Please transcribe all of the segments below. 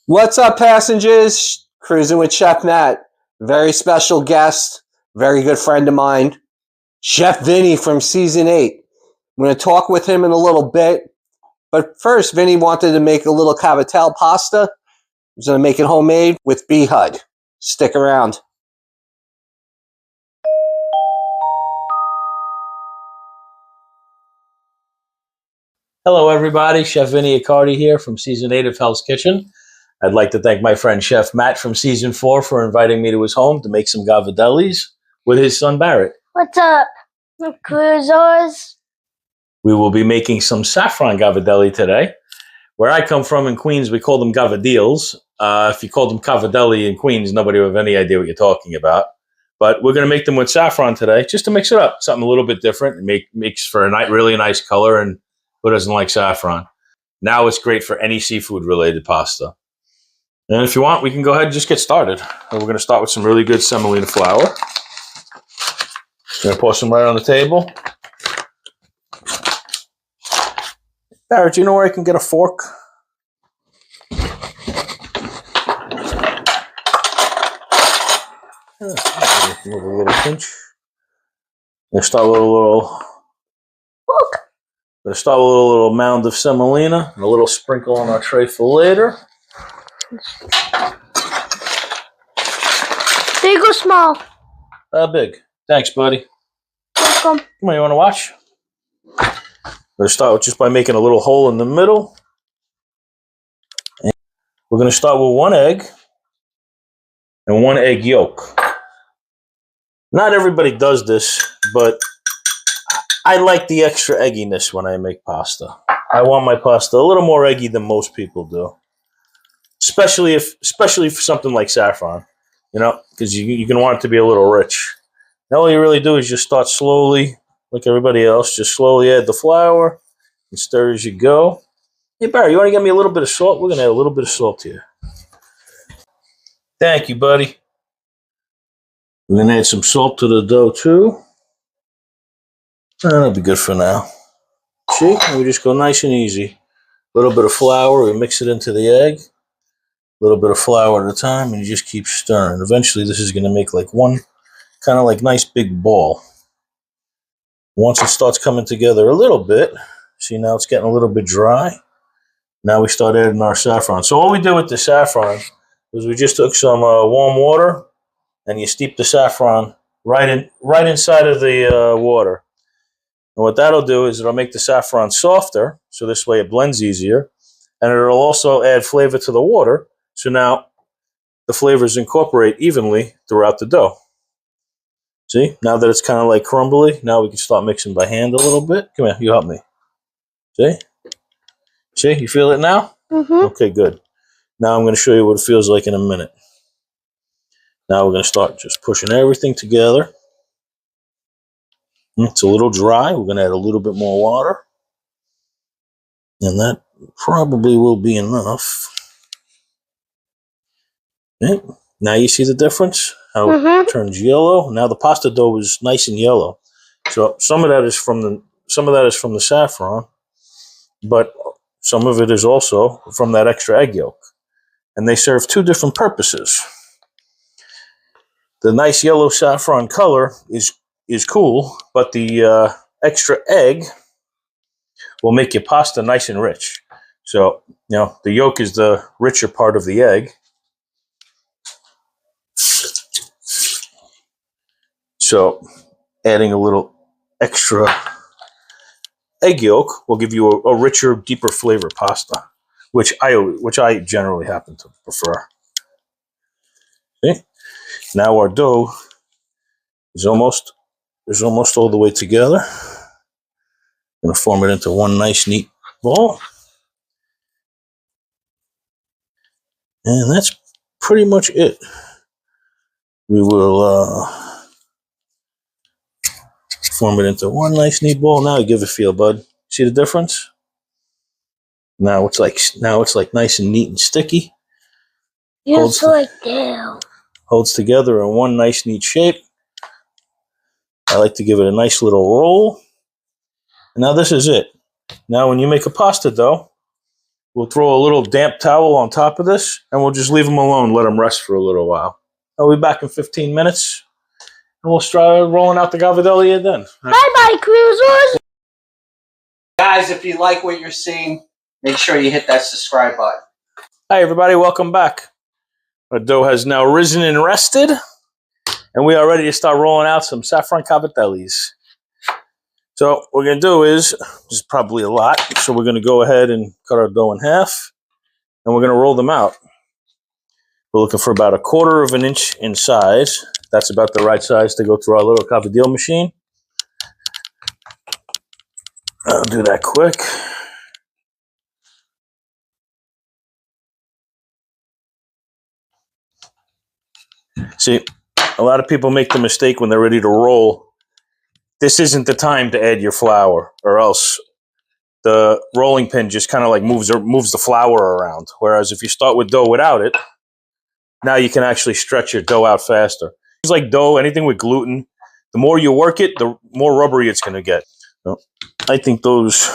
What's up, passengers? Cruising with Chef Matt. Very special guest, very good friend of mine, Chef Vinny from Season 8. I'm going to talk with him in a little bit. But first, Vinny wanted to make a little cavatelli pasta. He's going to make it homemade with BHud. Stick around. Hello, everybody. Chef Vinny here from Season 8 of Hell's Kitchen. I'd like to thank my friend Chef Matt from Season 4 for inviting me to his home to make some gavadellis with his son Barrett. What's up, cruisers? We will be making some saffron gavadelli today. Where I come from in Queens, we call them gavadils. If you called them cavadelli in Queens, nobody would have any idea what you're talking about. But we're going to make them with saffron today, just to mix it up. Something a little bit different. It makes for a really nice color, and who doesn't like saffron? Now it's great for any seafood-related pasta. And if you want, we can go ahead and just get started. And we're going to start with some really good semolina flour. Going to pour some right on the table. Barrett, do you know where I can get a fork? A little pinch. We're going to start with a little mound of semolina and a little sprinkle on our tray for later. Big or small? Big. Thanks, buddy. Welcome. Come on, you want to watch? We're going to start just by making a little hole in the middle. And we're going to start with one egg and one egg yolk. Not everybody does this, but I like the extra egginess when I make pasta. I want my pasta a little more eggy than most people do. Especially for something like saffron, because you're going to want it to be a little rich. Now all you really do is just start slowly, like everybody else, just slowly add the flour and stir as you go. Hey, Barry, you want to get me a little bit of salt? We're going to add a little bit of salt here. Thank you, buddy. We're going to add some salt to the dough, too. That'll be good for now. See? We just go nice and easy. A little bit of flour, we mix it into the egg. A little bit of flour at a time, and you just keep stirring. Eventually, this is going to make like one kind of like nice big ball. Once it starts coming together a little bit, see now it's getting a little bit dry. Now we start adding our saffron. So all we did with the saffron was we just took some warm water, and you steep the saffron right inside of the water. And what that'll do is it'll make the saffron softer, so this way it blends easier, and it'll also add flavor to the water. So now the flavors incorporate evenly throughout the dough. See, now that it's kind of like crumbly, now we can start mixing by hand a little bit. Come here, you help me. See, you feel it now? Mm-hmm. Okay, good. Now I'm going to show you what it feels like in a minute. Now we're going to start just pushing everything together. It's a little dry. We're going to add a little bit more water. And that probably will be enough. Okay. Now you see the difference? How it turns yellow. Now the pasta dough is nice and yellow. So some of that is from the saffron, but some of it is also from that extra egg yolk. And they serve two different purposes. The nice yellow saffron color is cool, but the extra egg will make your pasta nice and rich. So, the yolk is the richer part of the egg. So, adding a little extra egg yolk will give you a richer, deeper flavor pasta, which I generally happen to prefer. Okay? Now our dough is almost all the way together. I'm going to form it into one nice, neat ball. And that's pretty much it. We will form it into one nice, neat ball. Now give it a feel, bud. See the difference? Now it's like nice and neat and sticky. Just like that. Holds together in one nice, neat shape. I like to give it a nice little roll. And now this is it. Now when you make a pasta dough, We'll throw a little damp towel on top of this, and we'll just leave them alone, let them rest for a little while. I'll be back in 15 minutes, and we'll start rolling out the gavadelia then. Bye-bye, cruisers. Guys, if you like what you're seeing, make sure you hit that subscribe button. Hi, everybody. Welcome back. Our dough has now risen and rested, and we are ready to start rolling out some saffron cavadellis. So what we're going to do is probably a lot, so we're going to go ahead and cut our dough in half, and we're going to roll them out. We're looking for about 1/4 of an inch in size. That's about the right size to go through our little cavadillo machine. I'll do that quick. See, a lot of people make the mistake when they're ready to roll. This isn't the time to add your flour, or else the rolling pin just kind of like moves the flour around. Whereas if you start with dough without it, now you can actually stretch your dough out faster. It's like dough, anything with gluten. The more you work it, the more rubbery it's going to get. So I think those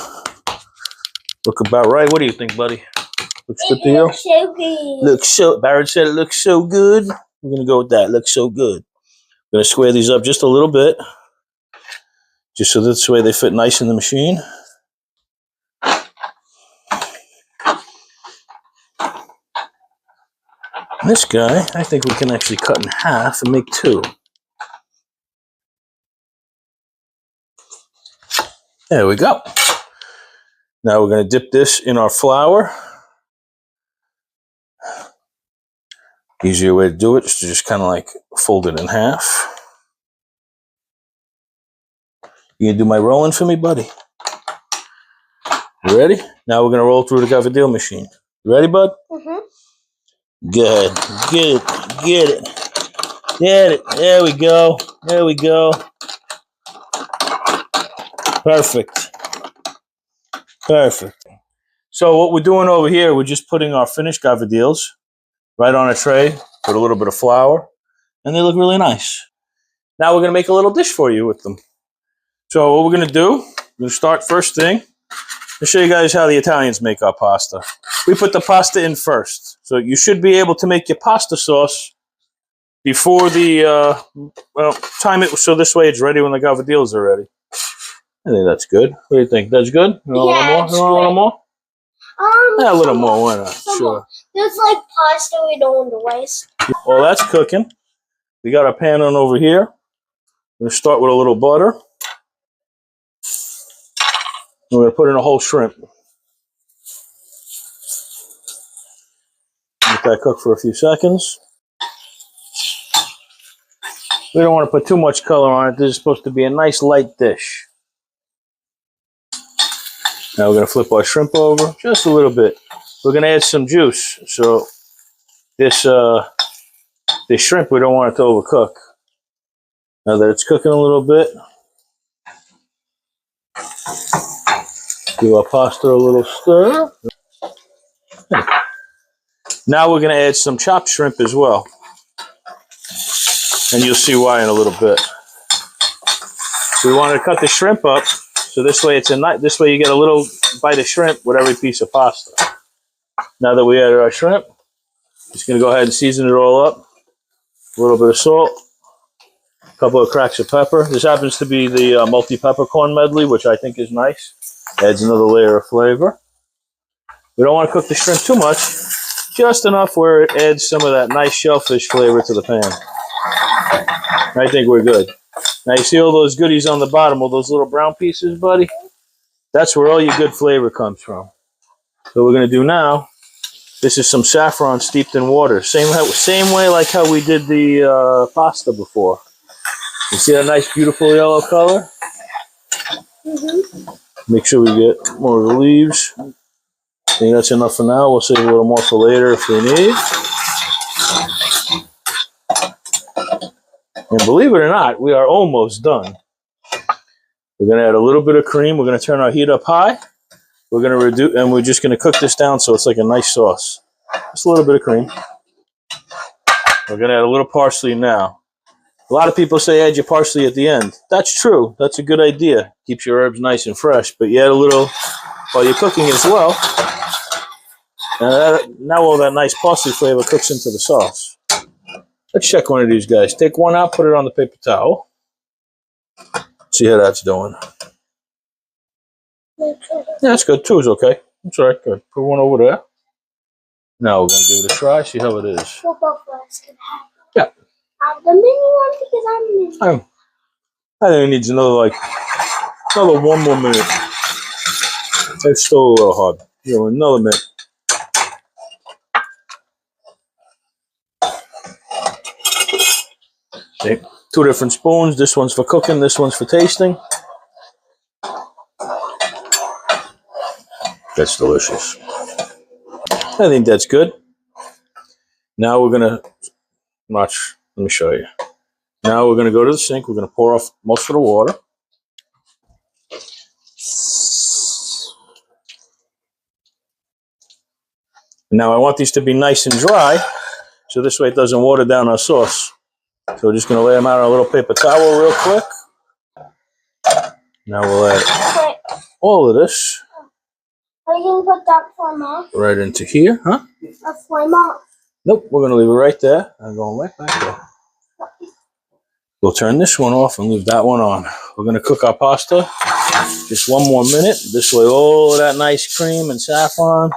look about right. What do you think, buddy? Looks good to you? Looks so good. Looks so. Barrett said it looks so good. I'm going to go with that. Looks so good. I'm going to square these up just a little bit, just so this way they fit nice in the machine. This guy, I think we can actually cut in half and make 2. There we go. Now we're going to dip this in our flour. Easier way to do it is to just kind of like fold it in half. You gonna do my rolling for me, buddy? You ready? Now we're going to roll through the cavadillo machine. You ready, bud? Mm-hmm. Good. Get it. Get it. Get it. There we go. There we go. Perfect. Perfect. So what we're doing over here, we're just putting our finished cavadillos right on a tray with a little bit of flour, and they look really nice. Now we're going to make a little dish for you with them. So what we're going to do, we're going to start first thing. I'll show you guys how the Italians make our pasta. We put the pasta in first. So you should be able to make your pasta sauce before the, time it so this way it's ready when the cavadillos are ready. I think that's good. What do you think? That's good? You want a little more? You want a little more? Yeah, a little more. Why not? Sure. There's like pasta we don't want to waste. Well, that's cooking. We got our pan on over here. We're going to start with a little butter. We're going to put in a whole shrimp. Let that cook for a few seconds. We don't want to put too much color on it. This is supposed to be a nice light dish. Now we're going to flip our shrimp over just a little bit. We're going to add some juice. So this shrimp, we don't want it to overcook. Now that it's cooking a little bit, give our pasta a little stir. Now we're going to add some chopped shrimp as well. And you'll see why in a little bit. We want to cut the shrimp up, so this way this way you get a little bite of shrimp with every piece of pasta. Now that we added our shrimp, just going to go ahead and season it all up. A little bit of salt, a couple of cracks of pepper. This happens to be the multi-peppercorn medley, which I think is nice. Adds another layer of flavor. We don't want to cook the shrimp too much, just enough where it adds some of that nice shellfish flavor to the pan. I think we're good. Now you see all those goodies on the bottom, all those little brown pieces, buddy? That's where all your good flavor comes from. So what we're going to do now, this is some saffron steeped in water. Same way like how we did the pasta before. You see that nice, beautiful yellow color? Mm-hmm. Make sure we get more of the leaves. I think that's enough for now. We'll save a little more for later if we need. And believe it or not, we are almost done. We're going to add a little bit of cream. We're going to turn our heat up high. We're going to reduce, and we're just going to cook this down so it's like a nice sauce. Just a little bit of cream. We're going to add a little parsley now. A lot of people say add your parsley at the end. That's true. That's a good idea. Keeps your herbs nice and fresh. But you add a little while you're cooking as well. Now all that nice parsley flavor cooks into the sauce. Let's check one of these guys. Take one out, put it on the paper towel. See how that's doing. Yeah, that's good. Two is okay. That's all right. Good. Put one over there. Now we're going to give it a try, see how it is. We'll both of us can have Yeah. the mini one because I'm mini. I think it needs another 1 more minute. It's still a little hard. Another minute. See, 2 different spoons. This one's for cooking. This one's for tasting. That's delicious. I think that's good. Now we're going to watch. Let me show you. Now we're going to go to the sink. We're going to pour off most of the water. Now I want these to be nice and dry, so this way it doesn't water down our sauce. So we're just going to lay them out on a little paper towel real quick. Now we'll add all of this. Are you going to put that flame off? Right into here, huh? A flame off. Nope, we're going to leave it right there. I'm going right back there. We'll turn this one off and leave that one on. We're going to cook our pasta just 1 more minute. This way all of that nice cream and saffron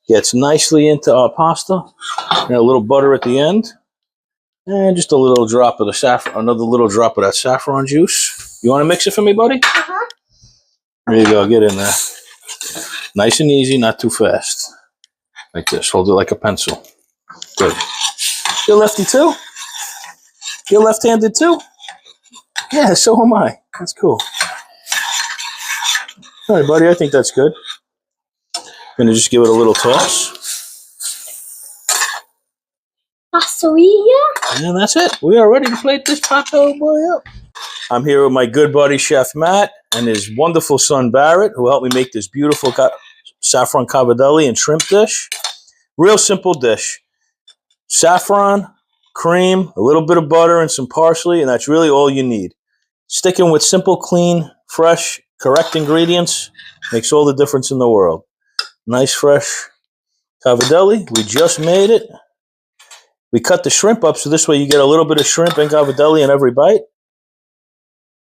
gets nicely into our pasta. And a little butter at the end. And just a little drop of the saffron, another little drop of that saffron juice. You want to mix it for me, buddy? Uh-huh. There you go, get in there. Nice and easy, not too fast. Like this, hold it like a pencil. Good. You're lefty too? You're left-handed too? Yeah, so am I. That's cool. All right, buddy, I think that's good. Gonna just give it a little toss. And that's it. We are ready to plate this hot dog boy up. I'm here with my good buddy, Chef Matt, and his wonderful son, Barrett, who helped me make this beautiful saffron cavadelli and shrimp dish. Real simple dish. Saffron, cream, a little bit of butter, and some parsley, and that's really all you need. Sticking with simple, clean, fresh, correct ingredients makes all the difference in the world. Nice, fresh cavadelli. We just made it. We cut the shrimp up so this way you get a little bit of shrimp and cavadelli in every bite.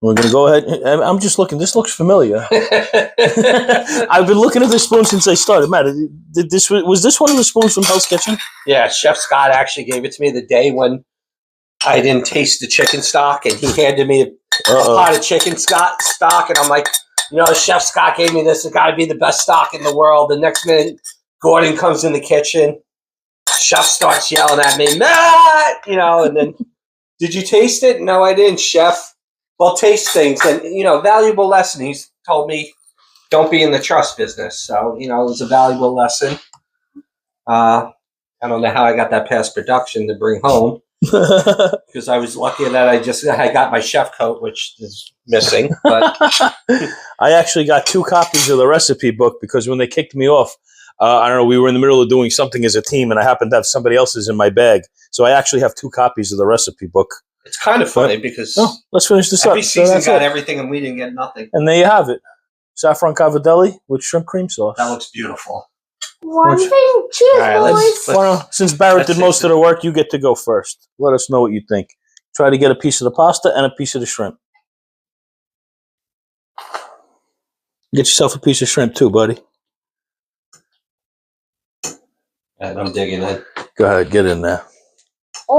We're going to go ahead. I'm just looking. This looks familiar. I've been looking at this spoon since I started. Matt, was this one of the spoons from Hell's Kitchen? Yeah, Chef Scott actually gave it to me the day when I didn't taste the chicken stock, and he handed me a pot of chicken stock, and I'm like, Chef Scott gave me this. It's got to be the best stock in the world. The next minute, Gordon comes in the kitchen. Chef starts yelling at me, Matt! And then, did you taste it? No, I didn't, Chef. Well, taste things. And, valuable lesson. He's told me, don't be in the trust business. So, it was a valuable lesson. I don't know how I got that past production to bring home. Because I was lucky that I got my chef coat, which is missing. But I actually got 2 copies of the recipe book because when they kicked me off, I don't know, we were in the middle of doing something as a team, and I happened to have somebody else's in my bag. So I actually have 2 copies of the recipe book. It's kind of funny because let's finish this every up. season got everything, and we didn't get nothing. And there you have it. Saffron cavadelli with shrimp cream sauce. That looks beautiful. One thing, cheers, boys. Since Barrett did most of the work, you get to go first. Let us know what you think. Try to get a piece of the pasta and a piece of the shrimp. Get yourself a piece of shrimp too, buddy. And I'm digging in. Go ahead, get in there.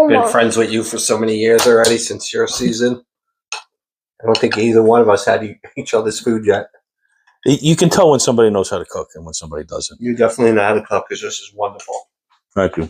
Been friends with you for so many years already since your season. I don't think either one of us had each other's food yet. You can tell when somebody knows how to cook and when somebody doesn't. You definitely know how to cook because this is wonderful. Thank you.